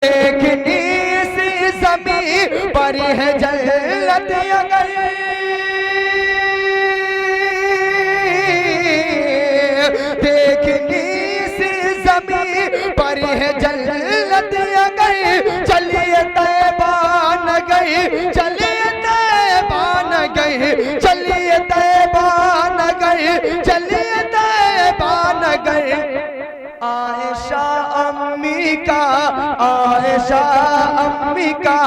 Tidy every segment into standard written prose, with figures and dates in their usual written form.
देखनी सी ज़मीं पर है जन्नत अगर, देखनी सी ज़मीं पर है जन्नत अगर, चलिए तैबा न गए, चलिए तैबा न गए, चलिए तैबा न गए, चलिए तैबा न गए। आयशा अम्मी का, आयशा अम्मी का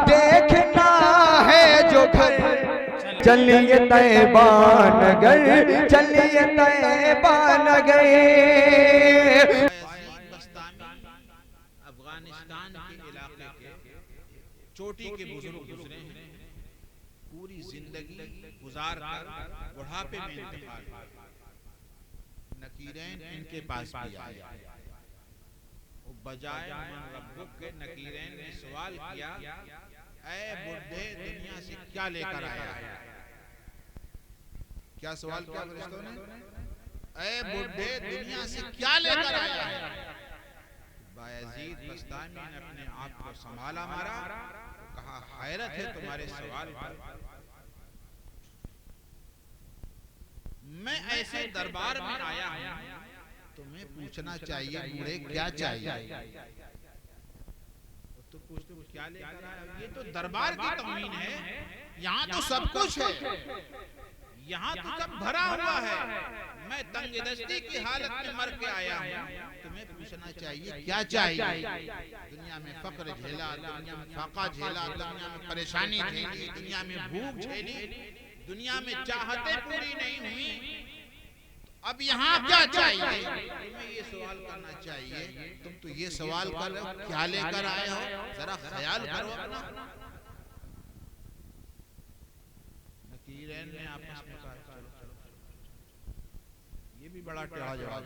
देखना है जो घर, चलिए तैबा नगर, चलिए तैबा नगर। अफगानिस्तान के इलाके के चोटी के बुजुर्ग गुजरे हैं, पूरी जिंदगी गुजार कर बुढ़ापे में इंतकाल, नकीरैन इनके पास भी आए। बजाय रब्बुक के नकीरैन ने सवाल किया, ऐ बुढ़े दुनिया से क्या लेकर आया है? क्या सवाल किया फरिश्तों ने? ऐ बुढ़े दुनिया से क्या लेकर आया है? बायजीद बस्तामी ने अपने आप को संभाला मारा, कहा हैरत है तुम्हारे सवाल पर। मैं ऐसे दरबार में आया हूं, तुम्हें पूछना चाहिए बूढ़े क्या चाहिए? तो पूछते क्या लेकर आया? ये तो दरबार की तमीन है, यहाँ तो सब कुछ है, यहाँ तो सब भरा हुआ है। मैं तंगदस्ती की हालत में मर के आया हूँ, तुम्हें पूछना चाहिए क्या चाहिए? दुनिया में फक्र झेला, दुनिया में फाका झेला, दुनिया में परेशानी झेली, दुनिया में भूख झेली, दुनिया में चाहतें पूरी नहीं हुई, अब यहाँ क्या चाहिए? तुम्हें ये सवाल करना चाहिए। तुम तो ये सवाल कर रहे हो क्या लेकर आए हो, जरा ख्याल करो अपना। नकीरैन ने आपस में कहा चलो, ये भी बड़ा टेढ़ा जवाब।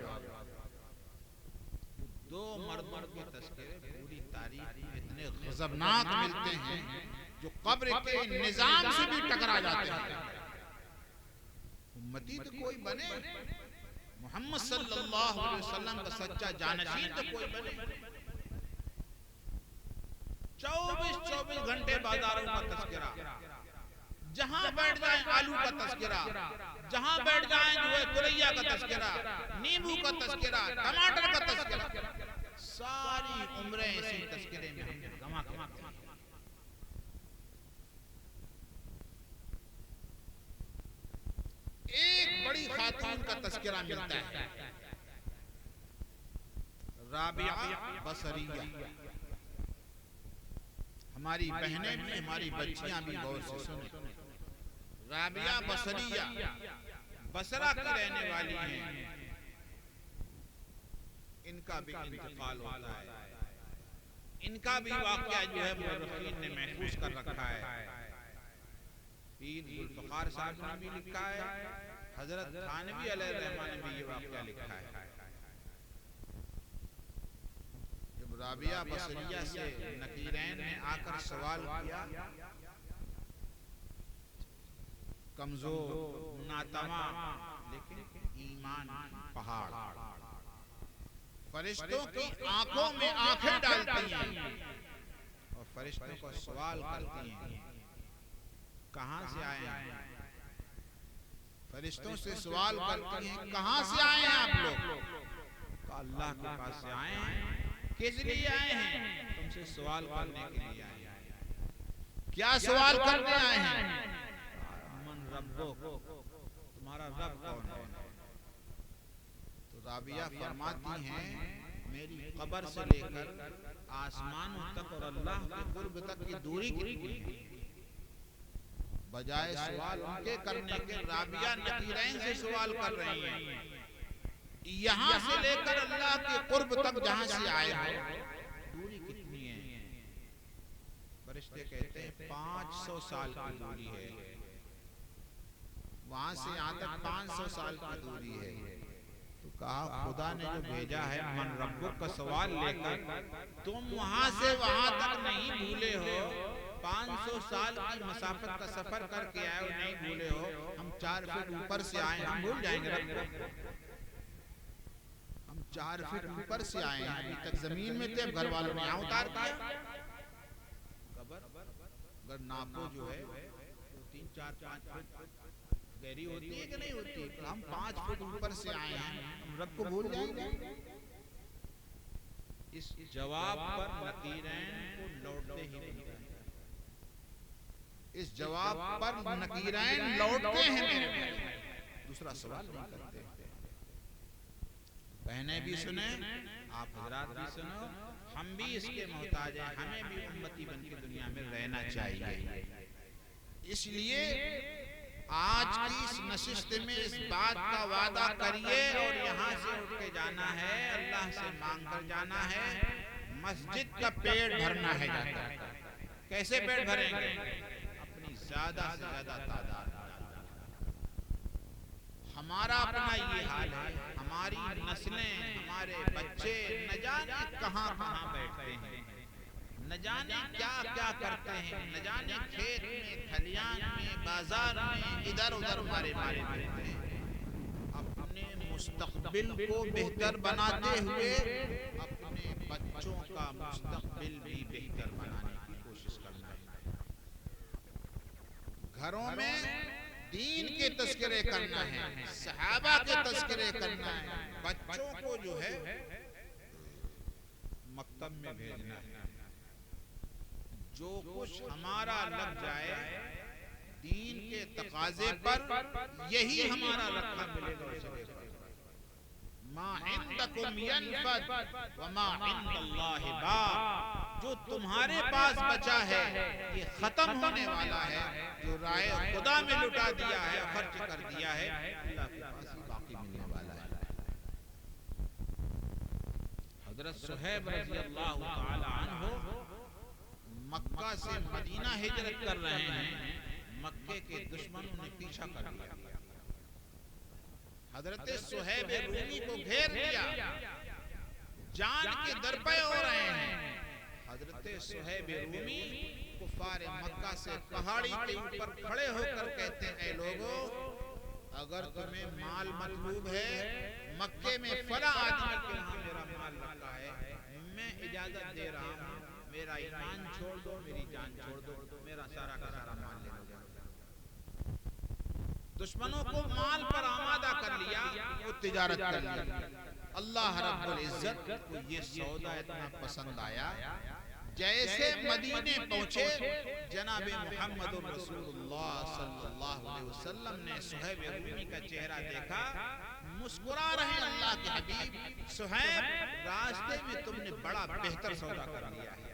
दो मर्दों के तस्करे पूरी तारीख में इतने गजबनाक मिलते हैं जो कब्र के निजाम से भी टकरा जाते हैं। उम्मती तो कोई बने, मोहम्मद सल्लल्लाहु अलैहि वसल्लम का सच्चा जानशीन तो कोई बने। 24 घंटे बाजारों का तस्करा, जहां बैठ जाए आलू का तस्करा, जहां बैठ जाए जो है तुरैया का तस्करा, नींबू का तस्करा, टमाटर का तस्करा, सारी उम्रें इसी तस्करे में हमने गंवा के रखी। एक बड़ी खातून का तस्करा मिलता है, राबिया बसरिया। हमारी बहनें भी, हमारी बच्चियां भी गौर से सुने। राबिया बसरिया बसरा की रहने वाली हैं, इनका भी इंतकाल होता है। इनका भी वाकया जो है मुर्रखीन ने महफूज कर रखा है। पीर जुल्फ़िकार साहब ने भी लिखा है, हजरत थानवी अलैहिर्रहमान ने भी ये वाकया लिखा है। जब राबिया बसरिया से नकीरैन ने आकर सवाल किया, कमजोर, नातवा, लेकिन ईमान पहाड़, फरिश्तों की आंखों में आंखें डालती हैं और फरिश्तों को सवाल करती हैं, कहां से आए हैं? फरिश्तों से सवाल करती हैं, कहां से आए हैं आप लोग? अल्लाह के पास से आए हैं। किस लिए आए हैं? तुमसे सवाल करने के लिए आए हैं। क्या सवाल करने आए हैं? मन रब्बो, तुम्हारा रब कौन है? तो राबिया फरमाती हैं, मेरी कब्र से लेकर आसमानों तक और अल्लाह के कुर्ब तक की दूरी कितनी है? बजाय सवाल उनके करने के राबिया नकीरैन से सवाल कर रही हैं, यहां से लेकर अल्लाह के कुर्ब तक जहां से आए हो दूरी कितनी है? फरिश्ते कहते हैं 500 साल की दूरी है, वहां से यहां तक 500 साल की दूरी है। तो कहा खुदा ने जो भेजा है मन रब्बुक का सवाल लेकर, तुम वहां से वहां तक नहीं भूले हो, 500 साल की मसाफत का सफर करके आए हो, नहीं भूले हो। हम 4 फीट ऊपर से आए, हम भूल जाएंगे रब को? हम 4 फीट ऊपर से आए हैं, अभी तक जमीन में थे, घर वालों ने यहाँ उतार दिया। कब्र अगर नापो जो है तो 3, 4, 5 फीट गहरी होती है कि नहीं होती है? हम 5 फीट ऊपर से आए हैं, हम रब को भूल जाएंगे? इस जवाब पर नकीरैन को लौटते ही बनता है। इस जवाब पर नकीरैन लौटते हैं मेरे भाई, दूसरा सवाल नहीं करते। बहनें भी सुने, आप हजरात भी सुनो, हम भी इसके मोहताज हैं, हमें भी उम्मती बन के दुनिया में रहना चाहिए। इसलिए आज की इस नशिस्त में इस बात का वादा करिए और यहाँ से उठ के जाना है, अल्लाह से मांग कर जाना है, मस्जिद का पेट भरना है जाकर। कैसे पेट भरेंगे? अपनी ज्यादा से ज्यादा तादाद। हमारा अपना ये हाल है, हमारी नस्लें, हमारे बच्चे न जाने कहाँ कहाँ बैठते हैं, न जाने क्या क्या करते हैं, न जाने खेत में, खलियान में, बाजार में इधर उधर मारे फिरते हैं। अपने मुस्तकबिल को बेहतर बनाते हुए अपने बच्चों का मुस्तकबिल भी बेहतर बनाने की कोशिश करना है। घरों में दीन के तस्करे करना है, सहाबा के तस्करे करना है, बच्चों को जो है मकतब में भेजना है। जो कुछ हमारा लग जाए दीन के तकाजे पर, यही हमारा रखा मिलेगा उस जगह पर। मा इंदकुम यनफद व मा इंदल्लाहि बाक़। जो तुम्हारे पास बचा है ये खत्म होने वाला है, जो राय खुदा में लुटा दिया है, खर्च कर दिया है, अल्लाह के पास ही बाकी मिलने वाला है। हजरत सुहैब रज़ियल्लाहु ताला अन्हु मक्का से मदीना हिजरत कर रहे हैं, मक्के के दुश्मनों ने पीछा कर लिया। हजरत सुहैब रूमी को घेर लिया, जान के दरपे हो रहे हैं। हजरत सुहैब रूमी कुफार मक्का से पहाड़ी के ऊपर खड़े होकर कहते हैं, ऐ लोगों, अगर तुम्हें माल मतलूब है, मक्के में फला आदमी के यहाँ मेरा माल रखा है, मैं इजाजत दे रहा हूँ, मेरा ईमान छोड़ दो, मेरी जान छोड़ दो, मेरा सारा का सारा माल ले लो। दुश्मनों को माल पर आमादा कर लिया, वो तिजारत कर लिया। अल्लाह रब्बुल इज्जत को ये सौदा इतना पसंद आया, जैसे मदीने पहुंचे जनाबे मुहम्मद रसूलुल्लाह सल्लल्लाहु अलैहि वसल्लम ने सुहैब रूमी का चेहरा देखा, मुस्कुरा रहे हैं अल्लाह के हबीब, सुहैब रास्ते में तुमने बड़ा बेहतर सौदा कर लिया है।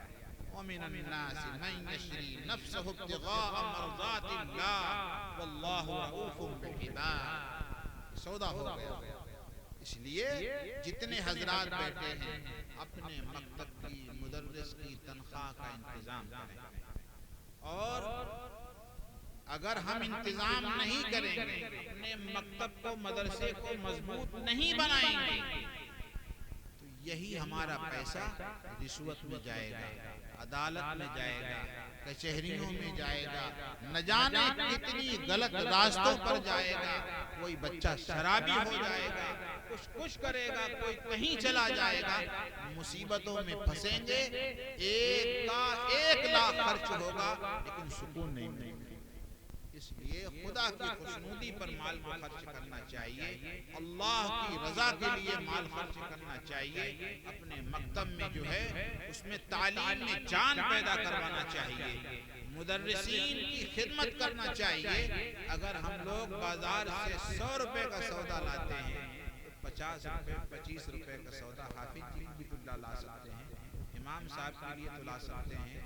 वमिनन नासि मन यशरी नफ्सहु इब्तिगाअ मर्ज़ातिल्लाह वल्लाहु रऊफुम बिल इबाद। सौदा हो गया। इसलिए जितने हजरात बैठे हैं अपने मकतब की, मुदर्रिस की तनख्वाह का इंतजाम करें। और अगर हम इंतजाम नहीं करेंगे, अपने मकतब को, मदरसे को मजबूत नहीं बनाएंगे, तो यही हमारा पैसा रिश्वत में जाएगा, अदालत में जाएगा, कचहरियों में जाएगा, न जाने कितनी गलत रास्तों पर जाएगा। कोई बच्चा शराबी हो जाएगा, कुछ करेगा, कोई कहीं चला जाएगा, मुसीबतों में फंसेंगे। 1 लाख खर्च होगा लेकिन सुकून नहीं मिलेगा। इसलिए खुदा की खुशनुदी पर माल को खर्च करना चाहिए, अल्लाह की रजा के लिए माल खर्च करना चाहिए। अपने मकतब में जो है उसमें तालीम में जान पैदा करवाना चाहिए, मुदर्रिसीन की खिदमत करना चाहिए। अगर हम लोग बाजार से 100 रुपए का सौदा लाते हैं तो 50 रुपए 25 रुपए का सौदा हाफिज जी भी तो ला सकते हैं, इमाम साहब के लिए तो ला सकते हैं।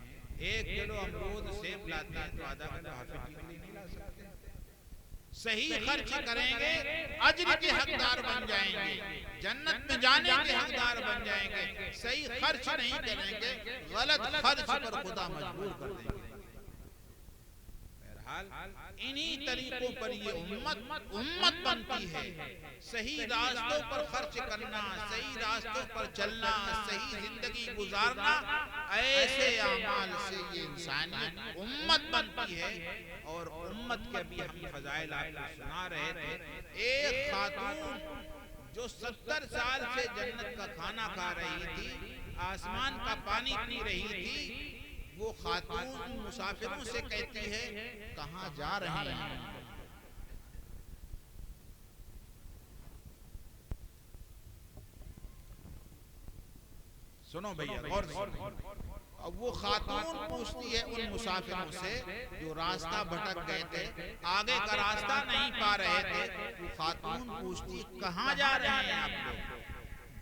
1 किलो अमरूद सेब लाते हैं तो आधा किलो हाफिज जी के लिए नहीं ला सकते। सही खर्च करेंगे, अज्र के हकदार बन जाएंगे, जन्नत में जाने के हकदार बन जाएंगे। सही खर्च नहीं करेंगे, गलत खर्च पर खुदा मजबूर कर देंगे। इन्हीं तरीकों पर ये उम्मत बनती है। सही रास्तों पर खर्च करना, सही रास्तों पर चलना, सही जिंदगी गुजारना, ऐसे अमाल से ये इंसानियत उम्मत बनती है। और उम्मत के भी हम फजाइल आपको सुना रहे थे। एक खातून जो 70 साल से जन्नत का खाना खा रही थी, आसमान का पानी पी रही थी, वो खातून मुसाफिरों से कहती है कहाँ जा रहे हैं? सुनो भैया गौर से। अब वो खातून पूछती है उन मुसाफिरों से जो रास्ता भटक गए थे, आगे का रास्ता नहीं पा रहे थे, वो खातून पूछती कहाँ जा रहे हैं आप लोग?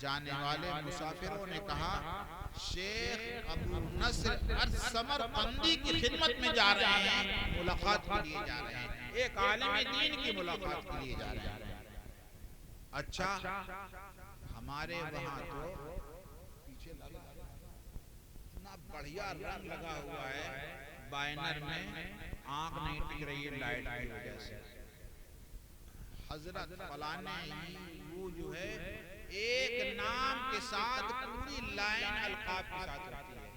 जाने वाले मुसाफिरों ने कहा शेख अबू नस्र समरकंदी की खिदमत में जा रहे हैं, मुलाकात के लिए जा रहे हैं, एक आलिम दीन की मुलाकात के लिए जा रहे हैं। अच्छा, हमारे वहां तो पीछे लगा इतना बढ़िया रंग लगा हुआ है बैनर में, आंख नहीं टिक रही है लाइट की वजह से। हजरत फलाने ही वो जो है एक नाम के साथ पूरी लाइन अलकाब के साथ रहती है,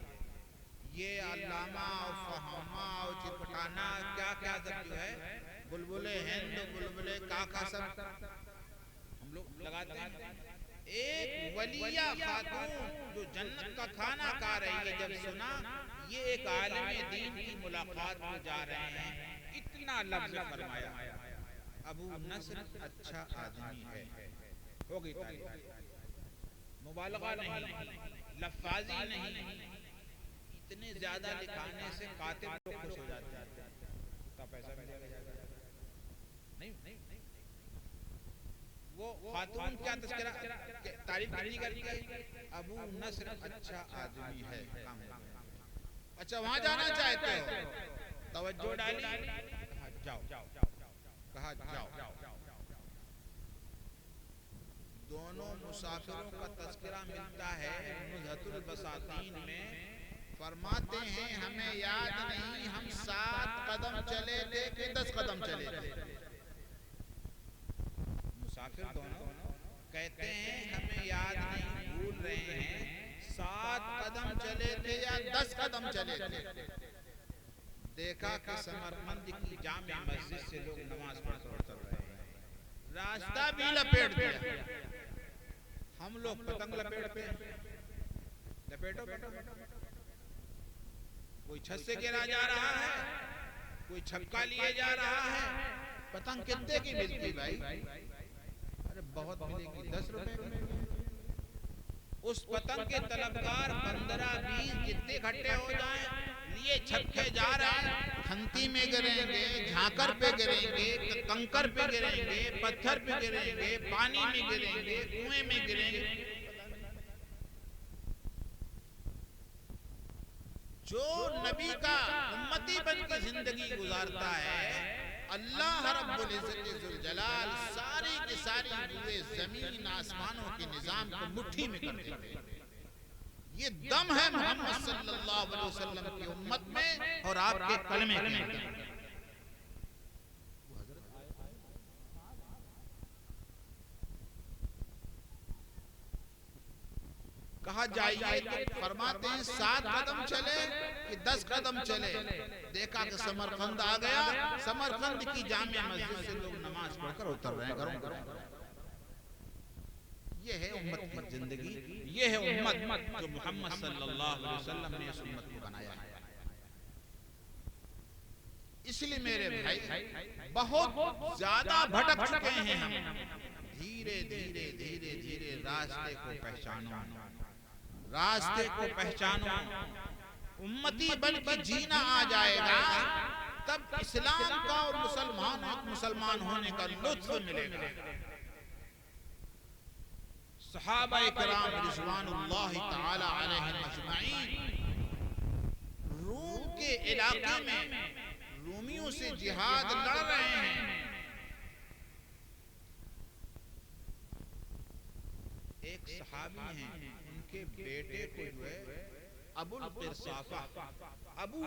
ये अल्लामा और फहामा और चिपटाना क्या क्या सब जो है, बुलबुले हिंद बुलबुले काका सब हम लोग लगाते हैं। एक वलिया खातून जो जन्नत का खाना खा रही है, जब सुना ये एक आलिम दीन की मुलाकात में जा रहे हैं, इतना लफ्ज फरमाया अबू नस्र अच्छा आदमी है। हो गई तारीफ, मुबालगा नहीं, लफ्ज़ी नहीं, इतने ज्यादा लिखाने से कातिब लोग खुश हो जाते हैं, इतना पैसा मिलेगा नहीं। वो खातून क्या तस्करा तारीफ करती है, अबू नस्र अच्छा आदमी है। अच्छा, वहां जाना चाहते हो, तवज्जो डाली, जाओ, कहा जाओ। दोनों मुसाफिरों का तस्करा मिलता है नुज़हतुल बसातीन में। फरमाते हैं हमें याद नहीं हम 7 कदम चले थे कि 10 कदम चले थे। मुसाफिर दोनों कहते हैं हमें याद नहीं, भूल रहे हैं 7 कदम चले थे या 10 कदम चले थे। देखा कि समरकंद की जामे मस्जिद से लोग नमाज पढ़कर उतर रहे हैं, रास्ता भी लपेट दिया। हम लोग पतंग लपेटते हैं, लपेटो, कोई छत से गिरा जा रहा है, कोई छक्का लिए जा रहा है। पतंग कितने की मिलती भाई? अरे बहुत मिलेगी, 10 रुपए की। उस पतंग के तलबगार 15-20 जितने इकट्ठे हो जाएं, लिए छक्के जा रहे हैं, खंती में गिरेंगे, झांकर पे गिरेंगे, कंकर पे गिरेंगे, पत्थर पे गिरेंगे, पानी में गिरेंगे, कुएं में गिरेंगे। जो नबी का उम्मती बन के जिंदगी गुजारता है, अल्लाह रब्बुल इज्जत जुल जलाल सारी की सारी पूरे जमीन आसमानों के निजाम को मुट्ठी में कर देते हैं। ये दम है मोहम्मद सल्लल्लाहु अलैहि वसल्लम की उम्मत में और आपके कलमे के अंदर। कहा जाइए तो फरमाते हैं 7 कदम चले कि 10 कदम चले। देखा कि समरकंद आ गया, समरकंद की जामिया मस्जिद से लोग नमाज पढ़कर उतर रहे हैं घरों। ये है उम्मत की जिंदगी, ये है उम्मत जो मोहम्मद सल्लल्लाहु अलैहि वसल्लम ने इस उम्मत को बनाया है। इसलिए मेरे भाई बहुत ज्यादा भटक चुके हैं हम। धीरे धीरे धीरे धीरे रास्ते को पहचानो, रास्ते को पहचानो। उम्मती बन के जीना आ जाएगा, तब इस्लाम का और मुसलमान होने का लुत्फ मिलेगा। सहाबाए किराम रिज़वानुल्लाहि ताला अलैहिम अजमाइन रूम के इलाके में रूमियों से जिहाद लड़ रहे हैं। एक सहाबी हैं, उनके बेटे को जो है अबू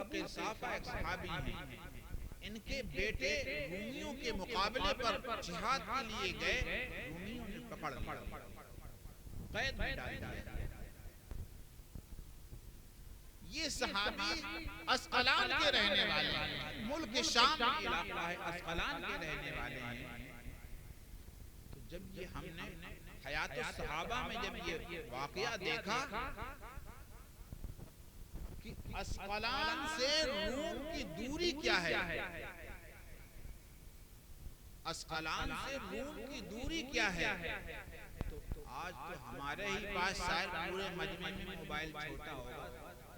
क़िरसाफ़ा एक सहाबी हैं। इनके बेटे रूमियों के मुकाबले पर जिहाद के लिए गए, रूमियों ने पकड़ लिया, कैद में डाल दिया। ये सहाबी अस्क़लान के रहने वाले हैं, मुल्क शाम का इलाका है, अस्क़लान के रहने वाले हैं। तो जब ये हमने हयात सहाबा में जब ये वाकया देखा कि अस्कलान से रूम की दूरी क्या है, अस्कलान से रूम की दूरी क्या है, तो आज तो हमारे ही पास शायद पूरे मजमे में मोबाइल छोटा होगा,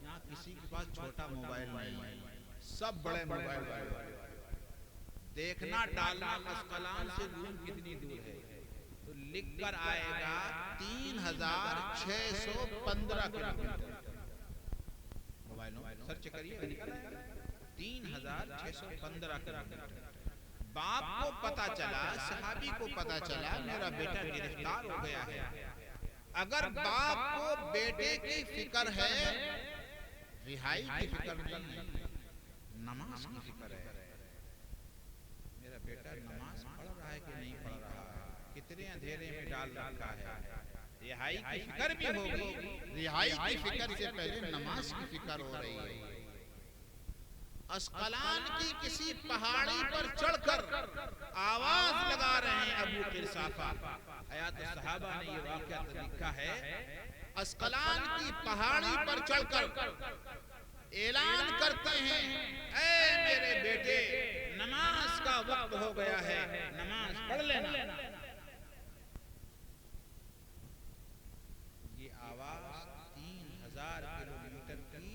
यहाँ किसी के पास छोटा मोबाइल नहीं है, सब बड़े मोबाइल वाले। देखना डालना अस्कलान से रूम कितनी दूर है, तो लिख कर आएगा 3615 किलोमीटर। मोबाइल सर्च करिए 3615 किलोमीटर। बाप को पता चला, सहाबी को पता चला मेरा बेटा गिरफ्तार हो गया है। अगर बाप को बेटे की फिक्र है, रिहाई की फिक्र नहीं है, नमाज की फिक्र है। मेरा बेटा नमाज पढ़ रहा है कि नहीं पढ़ रहा है, कितने अंधेरे में डाल रखा है। रिहाई की फिक्र भी होगी, रिहाई की फिक्र से पहले नमाज की फिक्र हो रही है। अस्कलान की किसी पहाड़ी पर चढ़कर आवाज लगा रहे हैं अबू किरसाफा। हयात सहाबा ने ये वाकया लिखा है, अस्कलान की पहाड़ी पर चढ़कर ऐलान करते हैं, ऐ मेरे बेटे नमाज का वक्त हो गया है, नमाज पढ़ लेना। ये आवाज 3000 किलोमीटर की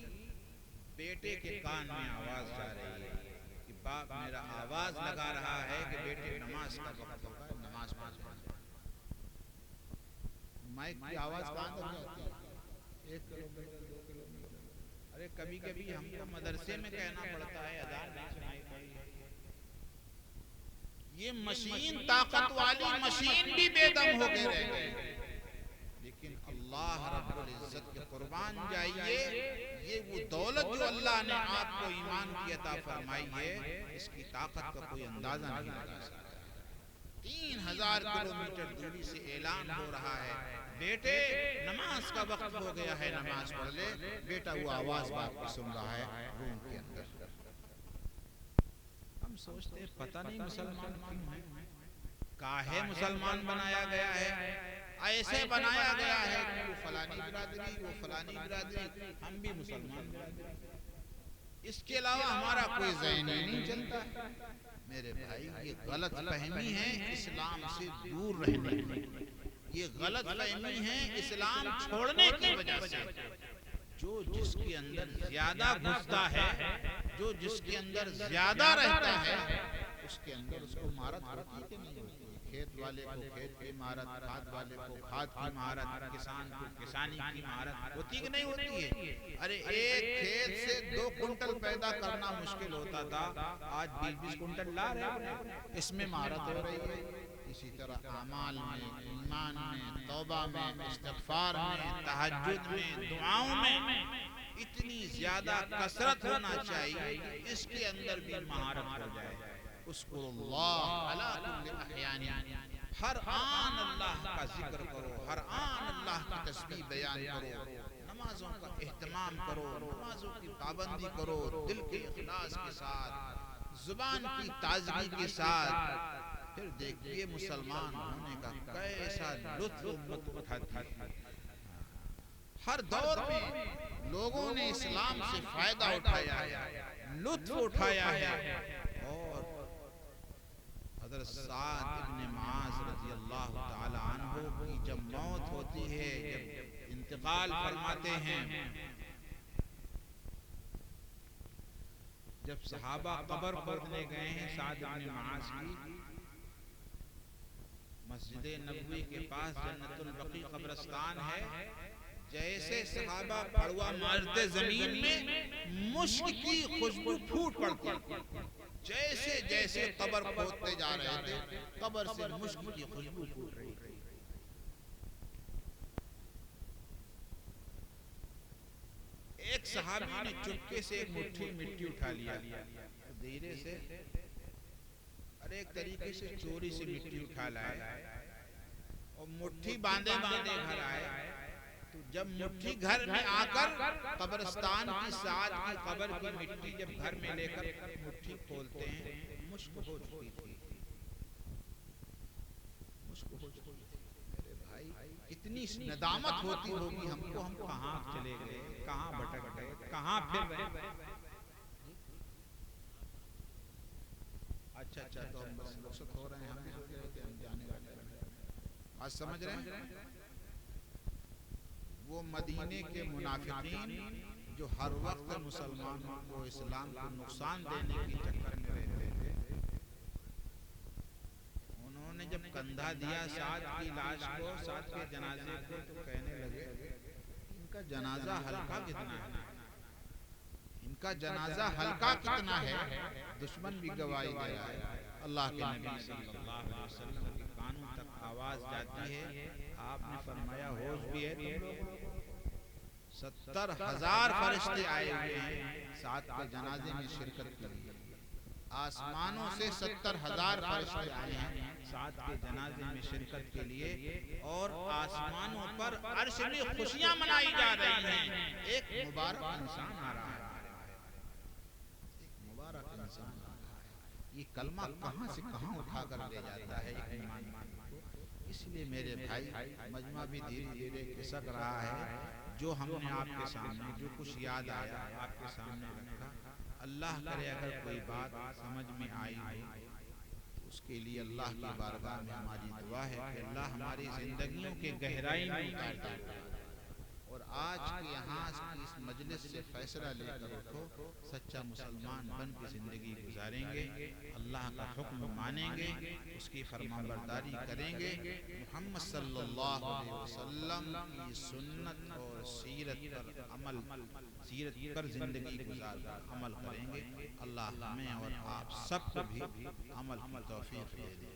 बेटे के कान में आवाज जा रही है कि बाप मेरा आवाज लगा रहा है कि बेटे नमाज का वक्त होगा, नमाज पढ़। माइक की आवाज कहां तक जाती है? 1 किलोमीटर 2 किलोमीटर। अरे कभी कभी हमको मदरसे में कहना पड़ता है, अजान नहीं सुनाई पड़ी है। ये मशीन, ताकत वाली मशीन भी बेदम हो गई रह गई। लेकिन अल्लाह रब्बुल इज्जत के कुर्बान जाइए, ये वो दौलत जो अल्लाह ने आपको ईमान की अता फरमाई है, इसकी ताकत का कोई अंदाजा नहीं लगा सकता। 3000 किलोमीटर दूरी से ऐलान हो रहा है, बेटे नमाज का वक्त हो गया है, नमाज पढ़ ले। बेटा वो आवाज बाप की सुन रहा है रूम के अंदर। हम सोचते पता नहीं मुसलमान क्यों हैं, काहे मुसलमान बनाया गया है। ऐसे बनाया गया है कि वो फलानी बिरादरी, वो फलानी बिरादरी, हम भी मुसलमान बन गए। इसके अलावा हमारा कोई ज़हन ही नहीं चलता। मेरे भाई ये गलत फहमी है इस्लाम से दूर रहने की, ये गलत फहमी है इस्लाम छोड़ने की वजह से। जो जिसके अंदर ज्यादा घुसता है, जो जिसके अंदर ज्यादा रहता है, उसके अंदर उसको महारत होती कि नहीं होती। खेत वाले को खेत की महारत, खाद वाले को खाद की महारत, किसान को किसानी की महारत होती कि नहीं होती है। अरे एक खेत से 2 कुंटल पैदा करना मुश्किल होता था, आज 20-20 कुंटल ला रहे हैं, इसमें महारत हो रही है। इसी तरह अमाल में, ईमान में, तौबा में, इस्तिग़फ़ार में, तहज्जुद में, दुआओं में इतनी ज्यादा कसरत होना चाहिए कि इसके अंदर भी महारत हो जाए। हर आन अल्लाह का जिक्र करो, हर आन अल्लाह की तस्बीह बयान करो, नमाजों का एहतमाम करो, नमाजों की पाबंदी करो, दिल के इखलास के साथ, जुबान की ताजगी के साथ। फिर देखिए मुसलमान होने का कैसा लुत्फ उठाती है। हर दौर में लोगों ने इस्लाम से फायदा उठाया है, लुत्फ उठाया है। और हज़रत साद इब्न मुआज़ रज़ियल्लाहु ताला अन्हु की जब मौत होती है, जब इंतकाल फरमाते हैं, जब सहाबा कब्र खोदने गए हैं साद इब्न मुआज़ की, मस्जिद नबवी के पास जन्नतुल बकी कब्रिस्तान है, जैसे सहाबा पड़वा मारते जमीन में मुश्क की खुशबू फूट पड़ती। जैसे जैसे कब्र खोदते जा रहे थे, कब्र से मुश्क की खुशबू फूट रही थी। एक सहाबी ने चुपके से एक मुट्ठी मिट्टी उठा लिया, धीरे से, अरे एक तरीके से चोरी से मिट्टी उठा लाए और मुट्ठी बांधे बांधे घर आए। तो जब मुट्ठी घर में आकर कब्रिस्तान की साथ की कब्र की मिट्टी जब घर में लेकर मुट्ठी खोलते हैं, मुश्क हो चुकी थी, मुश्क हो चुकी थी। मेरे भाई कितनी नदामत होती होगी हमको, हम कहाँ चले गए, कहाँ भटक गए, कहाँ फिर गए। अच्छा अच्छा, तो हम बस रुखसत हो रहे हैं, हम भी सोच रहे थे हम जाने वाले हैं। आज समझ रहे हैं, वो मदीने के मुनाफिकीन जो हर वक्त मुसलमानों को, इस्लाम को नुकसान देने के चक्कर में रहते थे, उन्होंने जब कंधा दिया साद की लाश को, साद के जनाजे को, तो कहने लगे इनका जनाजा हल्का कितना है, इनका जनाजा हल्का कितना है, दुश्मन भी गवाही दे रहा है। अल्लाह के नबी सल्लल्लाहु अलैहि वसल्लम के कानों तक आवाज जाती है, आपने फरमाया होश भी है तुम लोगों को। 70,000 फरिश्ते आए हुए हैं साद के जनाजे में शिरकत के लिए। आसमानों से 70,000 फरिश्ते आए हैं साद के जनाजे में शिरकत के लिए, और आसमानों पर अर्श में खुशियां मनाई जा रही हैं। एक मुबारक इंसान आ रहा है, एक मुबारक इंसान आ रहा है। ये कलमा कहां से कहां उठा कर ले जाता है एक ईमान को। इसलिए मेरे भाई, मजमा भी धीरे धीरे खिसक रहा है। जो हमने आपके सामने जो कुछ याद आया आपके सामने रखा, अल्लाह करे अगर कोई बात समझ में आई हो तो उसके लिए अल्लाह की बारगाह में हमारी दुआ है कि अल्लाह हमारी जिंदगियों के गहराई में उतार दे। और आज के यहाँ की इस मजलिस से फैसला लेकर उठो, सच्चा मुसलमान बन के जिंदगी गुजारेंगे, अल्लाह का हुक्म मानेंगे, उसकी फरमाबरदारी करेंगे, मोहम्मद सल्लल्लाहु अलैहि वसल्लम की सुन्नत और सीरत पर अमल, सीरत पर जिंदगी गुजार अमल करेंगे। अल्लाह हमें और आप सबको भी अमल की तौफीक दे दे।